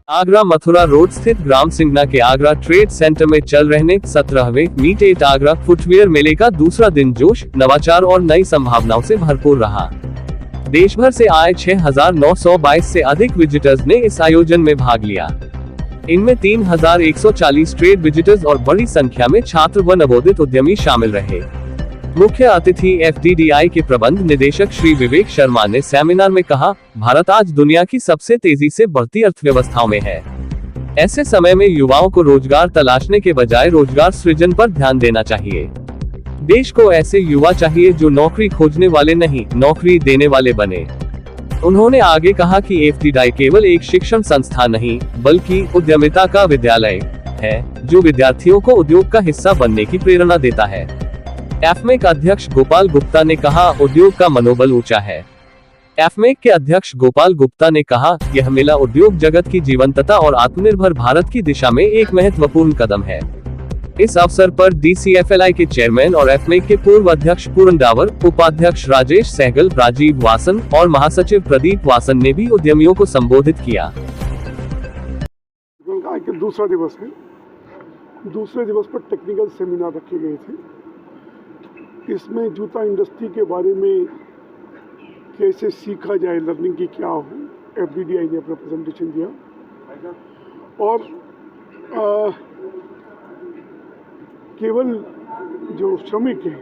Agra Mathura road स्थित ग्राम सिंगना के Agra trade centre में चल रहे 17वें मीट एट आगरा फुटवियर मेले का दूसरा दिन जोश, नवाचार और नई संभावनाओं से भरपूर रहा। देश भर से आए 6,922 से अधिक विजिटर्स ने इस आयोजन में भाग लिया। इनमें 3,140 ट्रेड विजिटर्स और बड़ी संख्या में छात्र व नवोदित उद्यमी शामिल रहे। मुख्य अतिथि FDDI के प्रबंध निदेशक श्री विवेक शर्मा ने सेमिनार में कहा, भारत आज दुनिया की सबसे तेजी से बढ़ती अर्थव्यवस्थाओं में है। ऐसे समय में युवाओं को रोजगार तलाशने के बजाय रोजगार सृजन पर ध्यान देना चाहिए। देश को ऐसे युवा चाहिए जो नौकरी खोजने वाले नहीं, नौकरी देने वाले बने। उन्होंने आगे कहा कि FDDI केवल एक शिक्षण संस्था नहीं, बल्कि उद्यमिता का विद्यालय है, जो विद्यार्थियों को उद्योग का हिस्सा बनने की प्रेरणा देता है। एफमेक अध्यक्ष गोपाल गुप्ता ने कहा, उद्योग का मनोबल ऊंचा है। एफमेक के अध्यक्ष गोपाल गुप्ता ने कहा, यह मेला उद्योग जगत की जीवंतता और आत्मनिर्भर भारत की दिशा में एक महत्वपूर्ण कदम है। इस अवसर पर DCFLI के चेयरमैन और एफमेक के पूर्व अध्यक्ष पूरन डावर, उपाध्यक्ष राजेश सहगल, राजीव वासन और महासचिव प्रदीप वासन ने भी उद्यमियों को संबोधित किया। दूसरा दिवस है। दूसरे दिवस पर टेक्निकल सेमिनार रखे गए थे। इसमें जूता इंडस्ट्री के बारे में कैसे सीखा जाए, लर्निंग की क्या हो, FDDI ने अपना प्रेजेंटेशन दिया। और केवल जो श्रमिक हैं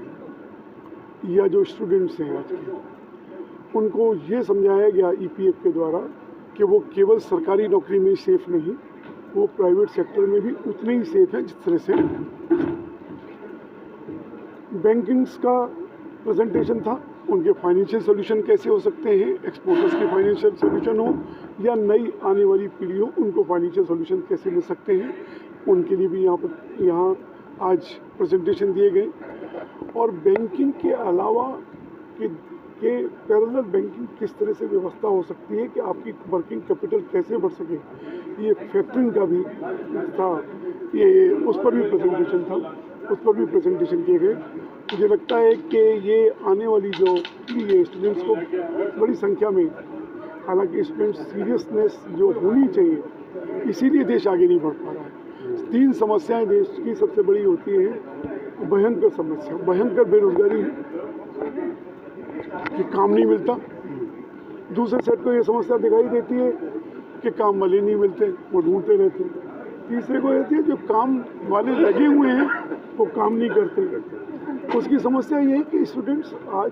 या जो स्टूडेंट्स हैं आज के, उनको ये समझाया गया EPF के द्वारा कि वो केवल सरकारी नौकरी में ही सेफ नहीं, वो प्राइवेट सेक्टर में भी उतने ही सेफ है जिस तरह से बैंकिंग्स का प्रेजेंटेशन था। उनके फाइनेंशियल सोल्यूशन कैसे हो सकते हैं, एक्सपोर्टर्स के फाइनेंशियल सोल्यूशन हो या नई आने वाली पीढ़ी हो, उनको फाइनेंशियल सोल्यूशन कैसे मिल सकते हैं, उनके लिए भी यहाँ आज प्रेजेंटेशन दिए गए। और बैंकिंग के अलावा के पैरेलल बैंकिंग किस तरह से व्यवस्था हो सकती है कि आपकी वर्किंग कैपिटल कैसे बढ़ सके, ये फैक्टरिंग का भी था, ये उस पर भी प्रेजेंटेशन था, उस पर भी प्रेजेंटेशन किए गए। मुझे लगता है कि ये आने वाली जो पीढ़ी है, स्टूडेंट्स को बड़ी संख्या में, हालांकि स्टूडेंट सीरियसनेस जो होनी चाहिए, इसीलिए देश आगे नहीं बढ़ पा रहा है। 3 समस्याएं देश की सबसे बड़ी होती है। भयंकर समस्या, भयंकर बेरोजगारी है कि काम नहीं मिलता। दूसरे सेट को ये समस्या दिखाई देती है कि काम वाले नहीं मिलते, वो ढूंढते रहते हैं। तीसरे को रहती है जो काम वाले लगे हुए हैं वो काम नहीं करते। उसकी समस्या ये है कि स्टूडेंट्स आज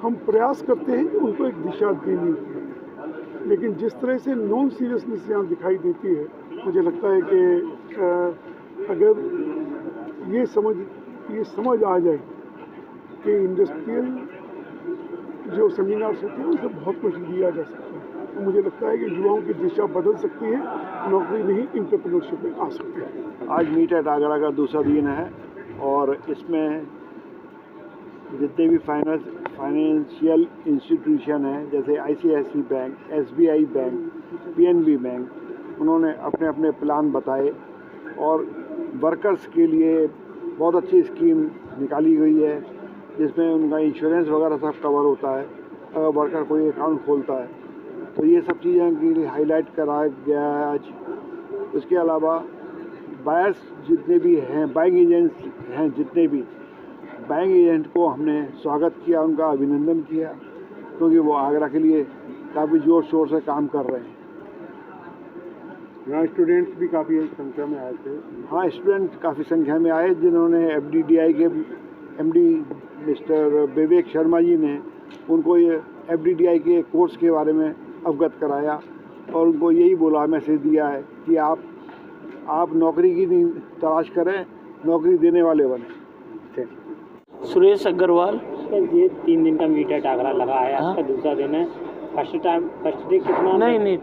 हम प्रयास करते हैं कि उनको एक दिशा देनी, लेकिन जिस तरह से नॉन सीरियसनेस यहाँ दिखाई देती है, मुझे लगता है कि अगर ये समझ आ जाए कि इंडस्ट्रियल जो सेमिनार्स होते हैं उनसे बहुत कुछ लिया जा सकता है, तो मुझे लगता है कि युवाओं की दिशा बदल सकती है, नौकरी नहीं एंटरप्रेन्योरशिप में आ सकते हैं। आज मीट एट आगरा का दूसरा दिन है और इसमें जितने भी फाइनेंशियल इंस्टीट्यूशन हैं, जैसे ICICI bank, SBI bank, PNB bank, उन्होंने अपने अपने प्लान बताए और वर्कर्स के लिए बहुत अच्छी स्कीम निकाली गई है, जिसमें उनका इंश्योरेंस वगैरह सब कवर होता है अगर वर्कर कोई अकाउंट खोलता है। तो ये सब चीज़ें के लिए हाईलाइट कराया गया है आज। उसके अलावा बायर्स जितने भी हैं, बाइंग एजेंट्स हैं जितने भी, बैंक एजेंट को हमने स्वागत किया, उनका अभिनंदन किया, क्योंकि वो आगरा के लिए काफ़ी ज़ोर शोर से काम कर रहे हैं। यहाँ स्टूडेंट्स भी काफ़ी संख्या में आए थे। हाँ, स्टूडेंट काफ़ी संख्या में आए, जिन्होंने FDDI के MD मिस्टर विवेक शर्मा जी ने उनको ये FDDI के कोर्स के बारे में अवगत कराया और उनको यही बोला, मैसेज दिया है कि आप नौकरी की नहीं तलाश करें, नौकरी देने वाले बने। सुरेश अग्रवाल। ये 3 दिन का मीट एट आगरा लगा है, आज का दूसरा दिन है। फर्स्ट डे कितना? नहीं,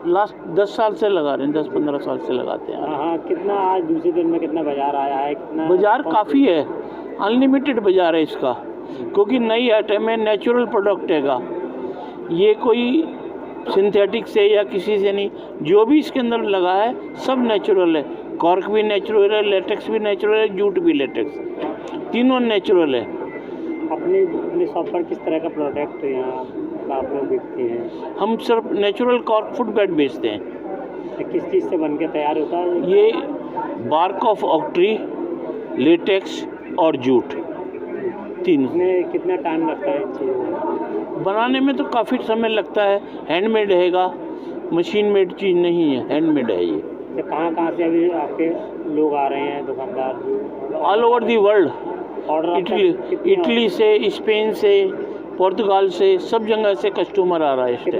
लास्ट 10 साल से लगा रहे हैं, 10-15 साल से लगाते हैं। हाँ, कितना आज दूसरे दिन में कितना बाजार आया है? कितना बाजार काफ़ी है, अनलिमिटेड बाजार है इसका, क्योंकि नई आइटम है, नेचुरल प्रोडक्ट हैगा, ये कोई सिंथेटिक से या किसी से नहीं, जो भी इसके अंदर लगा है सब नेचुरल है। कॉर्क भी नेचुरल है, लेटेक्स भी नेचुरल है, जूट भी लेटेक्स, तीनों नेचुरल है। अपने शॉप पर किस तरह का प्रोडक्ट यहाँ आप लोग बेचते हैं? हम सिर्फ नेचुरल कॉर्क फुट बेड बेचते हैं। तो किस चीज़ से बन के तैयार होता है ये बार्क ऑफ ऑक ट्री, लेटेक्स और जूट, तीन। इसमें कितना टाइम लगता है इन चीज़ों में? बनाने में तो काफ़ी समय लगता है, हैंडमेड हैगा, मशीन मेड चीज़ नहीं है, हैंडमेड है ये। तो कहाँ से अभी आपके लोग आ रहे हैं दुकानदार? All over the world, order Italy से, स्पेन से, पुर्तगाल से, सब जगह से कस्टमर आ रहा है इस टाइम।